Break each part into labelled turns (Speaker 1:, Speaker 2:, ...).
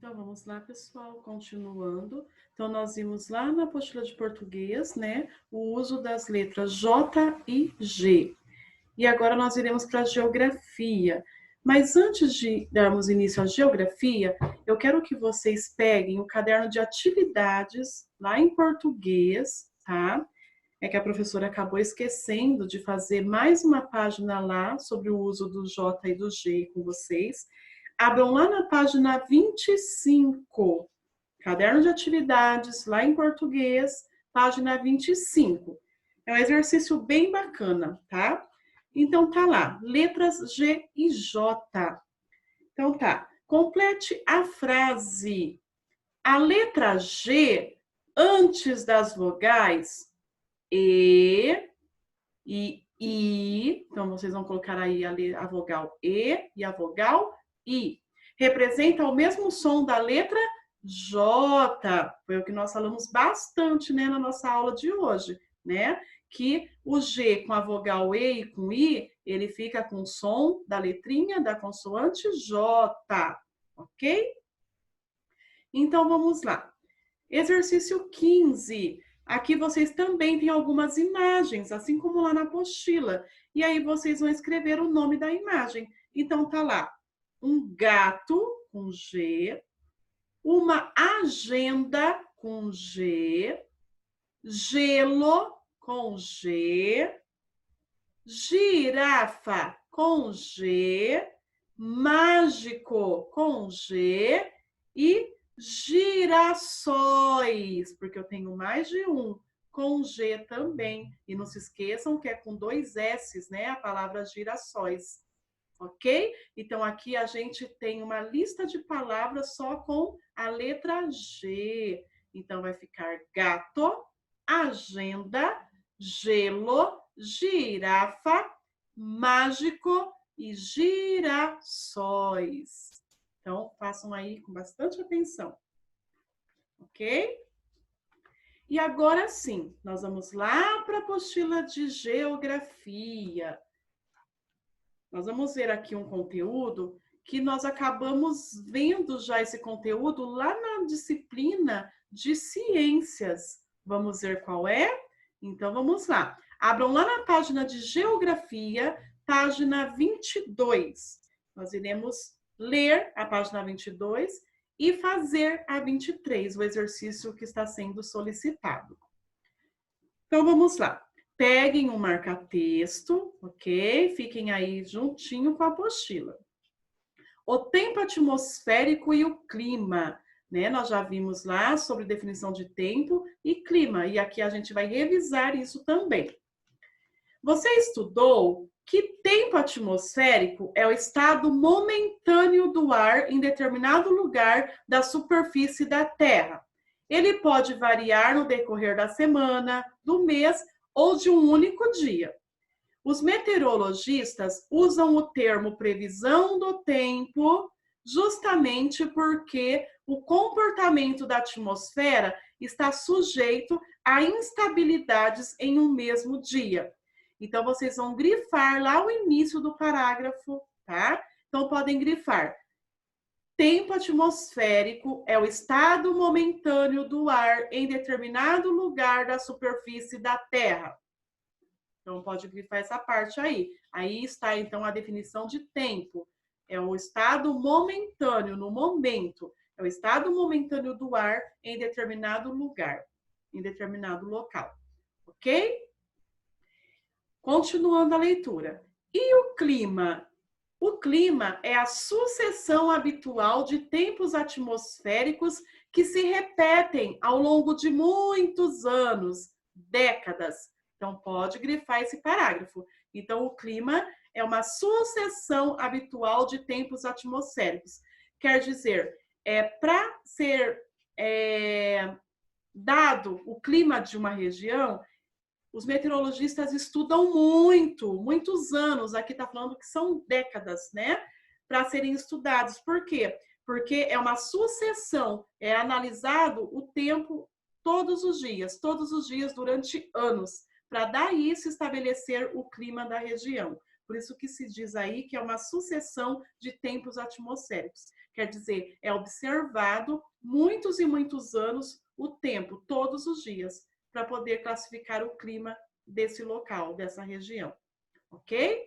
Speaker 1: Então, vamos lá, pessoal, continuando. Então, nós vimos lá na apostila de português, né, o uso das letras J e G. E agora nós iremos para a geografia. Mas antes de darmos início à geografia, eu quero que vocês peguem o caderno de atividades lá em português, tá? É que a professora acabou esquecendo de fazer mais uma página lá sobre o uso do J e do G com vocês. Abram lá na página 25, caderno de atividades, lá em português, página 25. É um exercício bem bacana, tá? Então tá lá, letras G e J. Então tá, complete a frase. A letra G, antes das vogais E e I, então vocês vão colocar aí a vogal E e a vogal I. Representa o mesmo som da letra J. Foi o que nós falamos bastante, né, na nossa aula de hoje, né? Que o G com a vogal E e com I, ele fica com o som da letrinha da consoante J, ok? Então vamos lá. Exercício 15. Aqui vocês também têm algumas imagens, assim como lá na apostila. E aí vocês vão escrever o nome da imagem. Então tá lá, um gato com G, uma agenda com G, gelo com G, girafa com G, mágico com G e girassóis, porque eu tenho mais de um, com G também. E não se esqueçam que é com 2 S's, né? A palavra girassóis, ok? Então, aqui a gente tem uma lista de palavras só com a letra G. Então, vai ficar gato, agenda, gelo, girafa, mágico e girassóis. Então, façam aí com bastante atenção, ok? E agora sim, nós vamos lá para a apostila de geografia. Nós vamos ver aqui um conteúdo que nós acabamos vendo já esse conteúdo lá na disciplina de ciências. Vamos ver qual é? Então, vamos lá. Abram lá na página de geografia, página 22. Nós iremos ler a página 22 e fazer a 23, o exercício que está sendo solicitado. Então, vamos lá. Peguem um marca-texto, ok? Fiquem aí juntinho com a apostila. O tempo atmosférico e o clima, né? Nós já vimos lá sobre definição de tempo e clima, e aqui a gente vai revisar isso também. Você estudou que tempo atmosférico é o estado momentâneo do ar em determinado lugar da superfície da Terra. Ele pode variar no decorrer da semana, do mês ou de um único dia. Os meteorologistas usam o termo previsão do tempo justamente porque o comportamento da atmosfera está sujeito a instabilidades em um mesmo dia. Então, vocês vão grifar lá o início do parágrafo, tá? Então, podem grifar. Tempo atmosférico é o estado momentâneo do ar em determinado lugar da superfície da Terra. Então, pode grifar essa parte aí. Aí está, então, a definição de tempo. É o estado momentâneo, no momento. É o estado momentâneo do ar em determinado lugar, em determinado local. Ok? Continuando a leitura. E o clima? O clima é a sucessão habitual de tempos atmosféricos que se repetem ao longo de muitos anos, décadas. Então, pode grifar esse parágrafo. Então, o clima é uma sucessão habitual de tempos atmosféricos. Quer dizer, para ser dado o clima de uma região, os meteorologistas estudam muitos anos, aqui está falando que são décadas, né? Para serem estudados. Por quê? Porque é uma sucessão, é analisado o tempo todos os dias durante anos, para daí se estabelecer o clima da região. Por isso que se diz aí que é uma sucessão de tempos atmosféricos. Quer dizer, é observado muitos e muitos anos o tempo, todos os dias, para poder classificar o clima desse local, dessa região. Ok?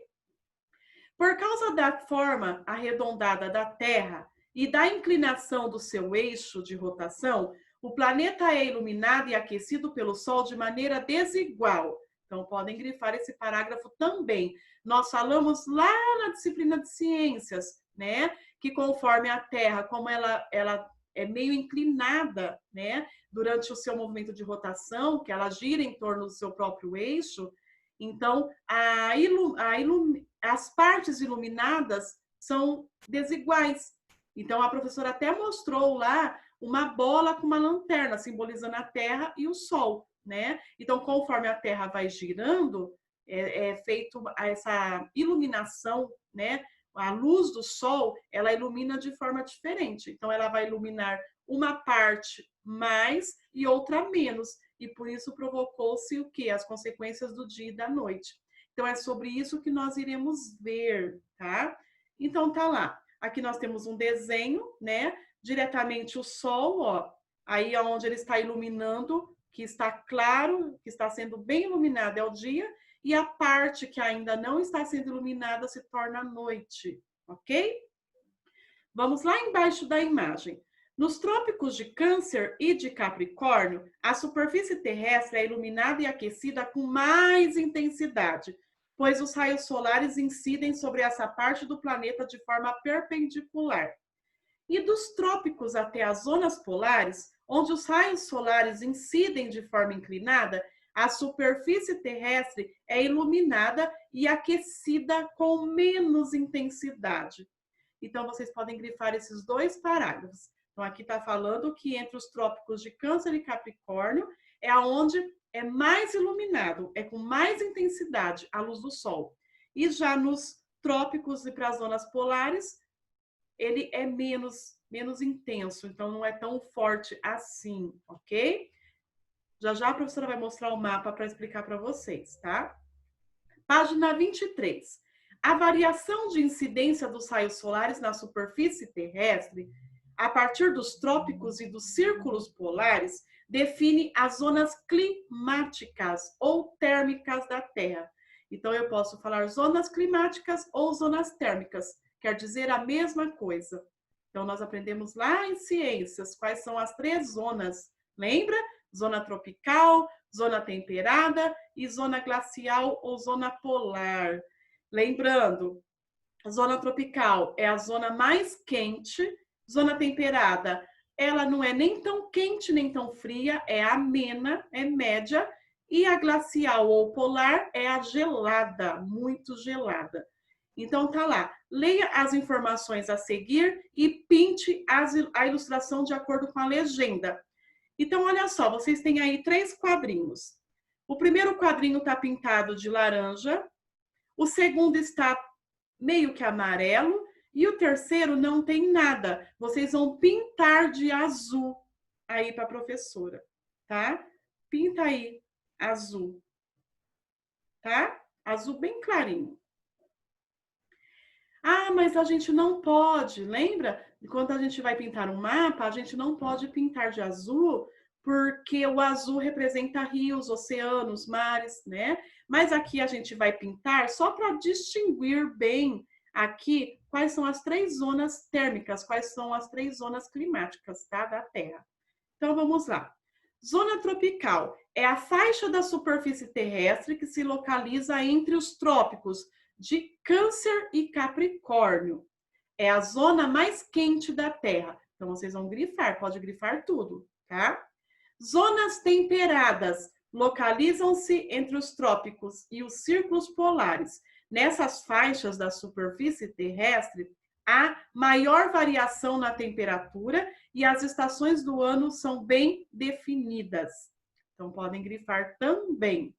Speaker 1: Por causa da forma arredondada da Terra e da inclinação do seu eixo de rotação, o planeta é iluminado e aquecido pelo Sol de maneira desigual. Então, podem grifar esse parágrafo também. Nós falamos lá na disciplina de ciências, né? Que conforme a Terra, como ela é meio inclinada, né? Durante o seu movimento de rotação, que ela gira em torno do seu próprio eixo, então as partes iluminadas são desiguais. Então, a professora até mostrou lá uma bola com uma lanterna, simbolizando a Terra e o Sol, né? Então, conforme a Terra vai girando, é feito essa iluminação, né? A luz do Sol, ela ilumina de forma diferente. Então, ela vai iluminar uma parte mais e outra menos. E por isso provocou-se o quê? As consequências do dia e da noite. Então, é sobre isso que nós iremos ver, tá? Então, tá lá. Aqui nós temos um desenho, né? Diretamente o Sol, ó. Aí é onde ele está iluminando, que está claro, que está sendo bem iluminado é o dia, e a parte que ainda não está sendo iluminada se torna noite, ok? Vamos lá embaixo da imagem. Nos trópicos de Câncer e de Capricórnio, a superfície terrestre é iluminada e aquecida com mais intensidade, pois os raios solares incidem sobre essa parte do planeta de forma perpendicular. E dos trópicos até as zonas polares, onde os raios solares incidem de forma inclinada, a superfície terrestre é iluminada e aquecida com menos intensidade. Então, vocês podem grifar esses dois parágrafos. Então, aqui está falando que entre os trópicos de Câncer e Capricórnio é onde é mais iluminado, é com mais intensidade a luz do Sol. E já nos trópicos e para as zonas polares, ele é menos intenso, então não é tão forte assim, ok? Já já a professora vai mostrar o mapa para explicar para vocês, tá? Página 23. A variação de incidência dos raios solares na superfície terrestre, a partir dos trópicos e dos círculos polares, define as zonas climáticas ou térmicas da Terra. Então, eu posso falar zonas climáticas ou zonas térmicas, quer dizer a mesma coisa. Então, nós aprendemos lá em ciências quais são as 3 zonas. Lembra? Zona tropical, zona temperada e zona glacial ou zona polar. Lembrando, a zona tropical é a zona mais quente, zona temperada, ela não é nem tão quente nem tão fria, é amena, é média, e a glacial ou polar é a gelada, muito gelada. Então tá lá, leia as informações a seguir e pinte a ilustração de acordo com a legenda. Então, olha só, vocês têm aí 3 quadrinhos. O primeiro quadrinho está pintado de laranja, o segundo está meio que amarelo e o terceiro não tem nada. Vocês vão pintar de azul aí para a professora, tá? Pinta aí azul, tá? Azul bem clarinho. Ah, mas a gente não pode, lembra? Quando a gente vai pintar um mapa, a gente não pode pintar de azul, porque o azul representa rios, oceanos, mares, né? Mas aqui a gente vai pintar só para distinguir bem aqui quais são as 3 zonas térmicas, quais são as 3 zonas climáticas, tá? Da Terra. Então vamos lá. Zona tropical é a faixa da superfície terrestre que se localiza entre os trópicos de Câncer e Capricórnio. É a zona mais quente da Terra. Então, vocês vão grifar, pode grifar tudo, tá? Zonas temperadas localizam-se entre os trópicos e os círculos polares. Nessas faixas da superfície terrestre, há maior variação na temperatura e as estações do ano são bem definidas. Então, podem grifar também.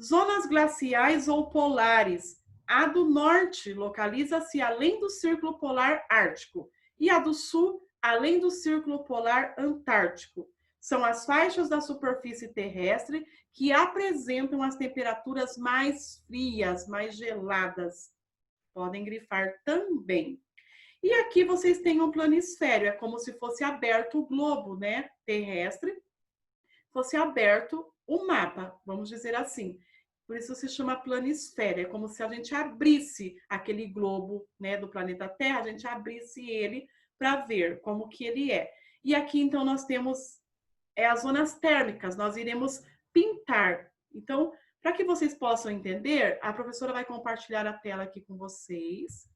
Speaker 1: Zonas glaciais ou polares. A do norte localiza-se além do Círculo Polar Ártico e a do sul, além do Círculo Polar Antártico. são as faixas da superfície terrestre que apresentam as temperaturas mais frias, mais geladas. Podem grifar também. E aqui vocês têm um planisfério, é como se fosse aberto o globo, né, terrestre, fosse aberto o mapa, vamos dizer assim. Por isso se chama planisfério, é como se a gente abrisse aquele globo, né, do planeta Terra, a gente abrisse ele para ver como que ele é. E aqui então nós temos as zonas térmicas, nós iremos pintar. Então, para que vocês possam entender, a professora vai compartilhar a tela aqui com vocês,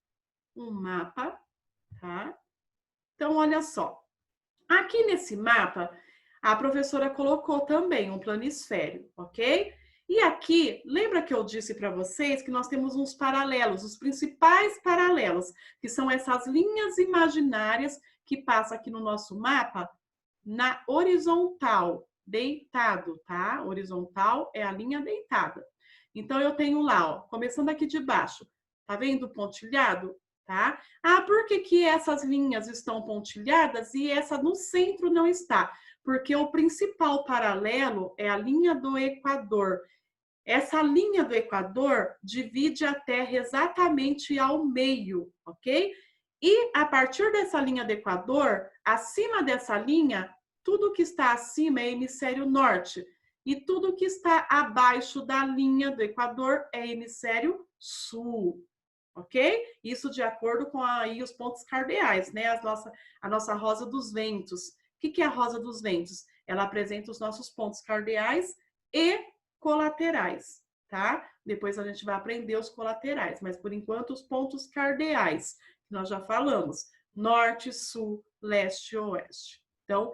Speaker 1: um mapa, tá? Então, olha só. Aqui nesse mapa, a professora colocou também um planisfério, ok? E aqui, lembra que eu disse para vocês que nós temos uns paralelos, os principais paralelos, que são essas linhas imaginárias que passam aqui no nosso mapa na horizontal, deitado, tá? Horizontal é a linha deitada. Então, eu tenho lá, ó, começando aqui de baixo, tá vendo o pontilhado? Tá? Ah, por que que essas linhas estão pontilhadas e essa no centro não está? Porque o principal paralelo é a linha do Equador. Essa linha do Equador divide a Terra exatamente ao meio, ok? E a partir dessa linha do Equador, acima dessa linha, tudo que está acima é hemisfério norte. E tudo que está abaixo da linha do Equador é hemisfério sul. Ok? Isso de acordo com aí os pontos cardeais, né? A nossa rosa dos ventos. O que é a rosa dos ventos? Ela apresenta os nossos pontos cardeais e colaterais, tá? Depois a gente vai aprender os colaterais, mas por enquanto os pontos cardeais, que nós já falamos, norte, sul, leste e oeste. Então,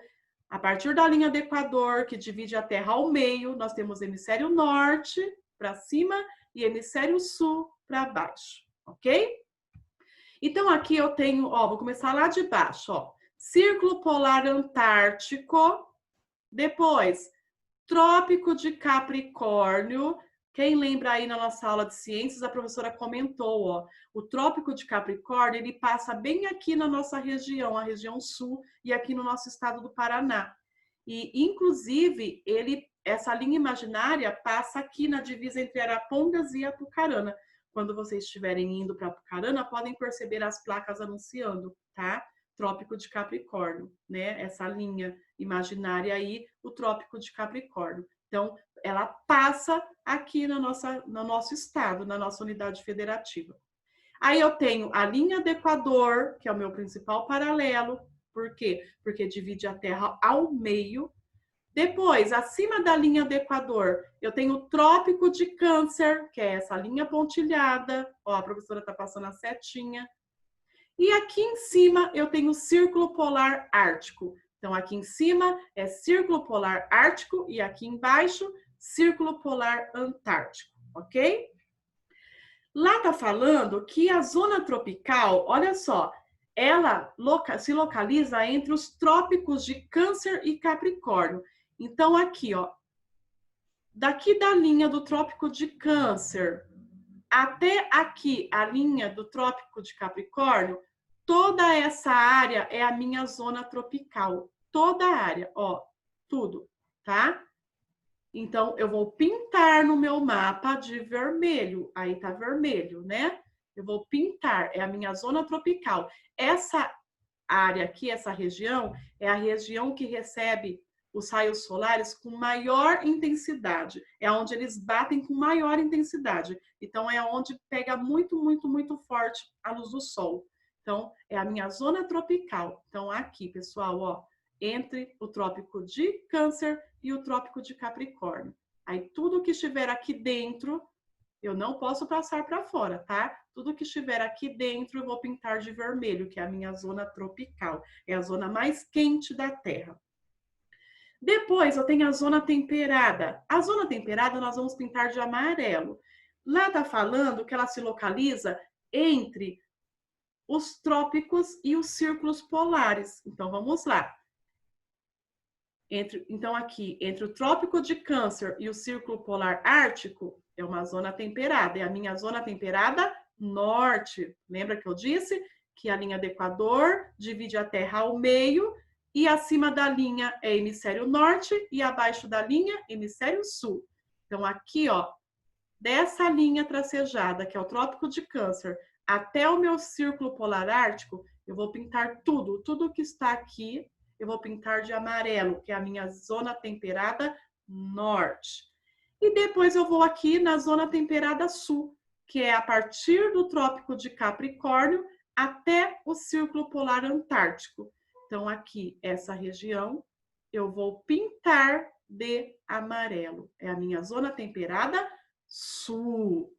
Speaker 1: a partir da linha do Equador, que divide a Terra ao meio, nós temos hemisfério norte para cima e hemisfério sul para baixo. Ok? Então, aqui eu tenho, ó, vou começar lá de baixo, ó. Círculo polar antártico. Depois, Trópico de Capricórnio. Quem lembra aí na nossa aula de ciências, a professora comentou, ó. O Trópico de Capricórnio, ele passa bem aqui na nossa região, a região sul, e aqui no nosso estado do Paraná. E, inclusive, essa linha imaginária passa aqui na divisa entre Arapongas e Apucarana. Quando vocês estiverem indo para Apucarana, podem perceber as placas anunciando, tá? Trópico de Capricórnio, né? Essa linha imaginária aí, o Trópico de Capricórnio. Então, ela passa aqui no nosso estado, na nossa unidade federativa. Aí eu tenho a linha do Equador, que é o meu principal paralelo. Por quê? Porque divide a Terra ao meio. Depois, acima da linha do Equador, eu tenho o Trópico de Câncer, que é essa linha pontilhada. Ó, a professora está passando a setinha. E aqui em cima, eu tenho o Círculo Polar Ártico. Então, aqui em cima é Círculo Polar Ártico e aqui embaixo, Círculo Polar Antártico, ok? Lá está falando que a zona tropical, olha só, ela se localiza entre os trópicos de Câncer e Capricórnio. Então, aqui, ó, daqui da linha do Trópico de Câncer até aqui, a linha do Trópico de Capricórnio, toda essa área é a minha zona tropical. Toda a área, ó, tudo, tá? Então, eu vou pintar no meu mapa de vermelho. Aí tá vermelho, né? Eu vou pintar, é a minha zona tropical. Essa área aqui, essa região, é a região que recebe os raios solares com maior intensidade. É onde eles batem com maior intensidade. Então, é onde pega muito, muito, muito forte a luz do sol. Então, é a minha zona tropical. Então, aqui, pessoal, ó, entre o Trópico de Câncer e o Trópico de Capricórnio. Aí, tudo que estiver aqui dentro, eu não posso passar para fora, tá? Tudo que estiver aqui dentro, eu vou pintar de vermelho, que é a minha zona tropical. É a zona mais quente da Terra. Depois, eu tenho a zona temperada. A zona temperada, nós vamos pintar de amarelo. Lá está falando que ela se localiza entre os trópicos e os círculos polares. Então, vamos lá. Então, aqui, entre o Trópico de Câncer e o Círculo Polar Ártico, é uma zona temperada. É a minha zona temperada norte. Lembra que eu disse que a linha do Equador divide a Terra ao meio e acima da linha é hemisfério norte e abaixo da linha, hemisfério sul. Então, aqui, ó, dessa linha tracejada, que é o Trópico de Câncer, até o meu círculo polar ártico, eu vou pintar tudo que está aqui, eu vou pintar de amarelo, que é a minha zona temperada norte. E depois eu vou aqui na zona temperada sul, que é a partir do Trópico de Capricórnio até o Círculo Polar Antártico. Então, aqui, essa região, eu vou pintar de amarelo. É a minha zona temperada sul.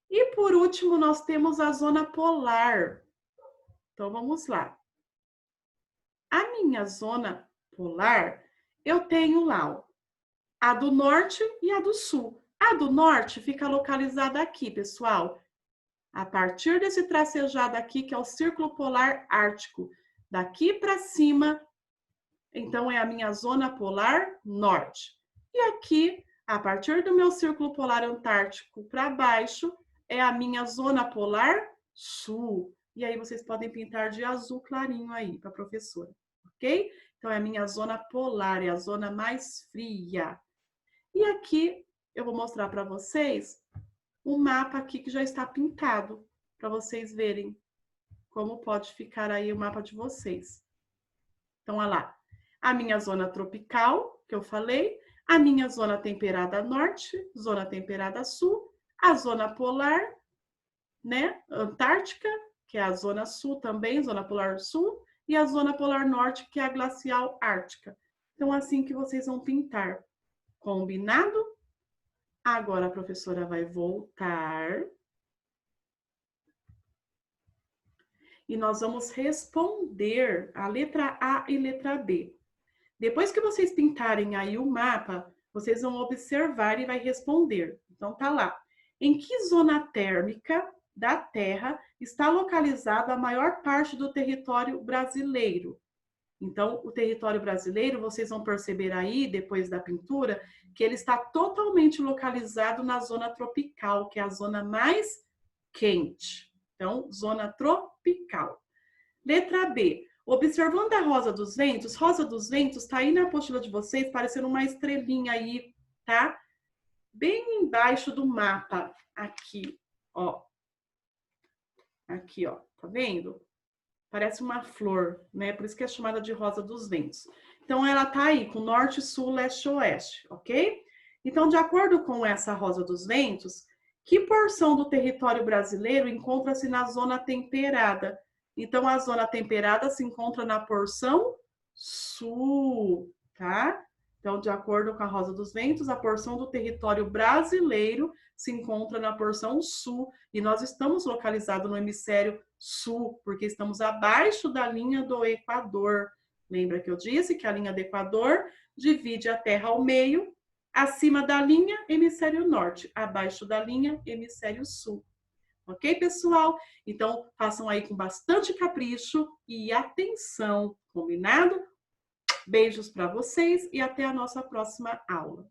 Speaker 1: E, por último, nós temos a zona polar. Então, vamos lá. A minha zona polar, eu tenho lá, ó, a do norte e a do sul. A do norte fica localizada aqui, pessoal. A partir desse tracejado aqui, que é o Círculo Polar Ártico. Daqui para cima, então, é a minha zona polar norte. E aqui, a partir do meu Círculo Polar Antártico para baixo, é a minha zona polar sul. E aí, vocês podem pintar de azul clarinho aí para a professora, ok? Então, é a minha zona polar, é a zona mais fria. E aqui, eu vou mostrar para vocês um mapa aqui que já está pintado, para vocês verem como pode ficar aí o mapa de vocês. Então, olha lá, a minha zona tropical, que eu falei, a minha zona temperada norte, zona temperada sul, a zona polar, né, Antártica, que é a zona sul também, zona polar sul, e a zona polar norte, que é a glacial ártica. Então, assim que vocês vão pintar. Combinado? Agora a professora vai voltar. E nós vamos responder a letra A e letra B. Depois que vocês pintarem aí o mapa, vocês vão observar e vai responder. Então, tá lá. Em que zona térmica da Terra está localizada a maior parte do território brasileiro? Então, o território brasileiro, vocês vão perceber aí, depois da pintura, que ele está totalmente localizado na zona tropical, que é a zona mais quente. Então, zona tropical. Letra B. Observando a Rosa dos Ventos está aí na apostila de vocês, parecendo uma estrelinha aí, tá? Bem embaixo do mapa, aqui, ó. Aqui, ó, tá vendo? Parece uma flor, né? Por isso que é chamada de Rosa dos Ventos. Então, ela tá aí com norte, sul, leste, oeste, ok? Então, de acordo com essa Rosa dos Ventos, que porção do território brasileiro encontra-se na zona temperada? Então, a zona temperada se encontra na porção sul, tá? Então, de acordo com a Rosa dos Ventos, a porção do território brasileiro se encontra na porção sul. E nós estamos localizados no hemisfério sul, porque estamos abaixo da linha do Equador. Lembra que eu disse que a linha do Equador divide a Terra ao meio, acima da linha, hemisfério norte, abaixo da linha, hemisfério sul. Ok, pessoal? Então, façam aí com bastante capricho e atenção, combinado? Beijos para vocês e até a nossa próxima aula.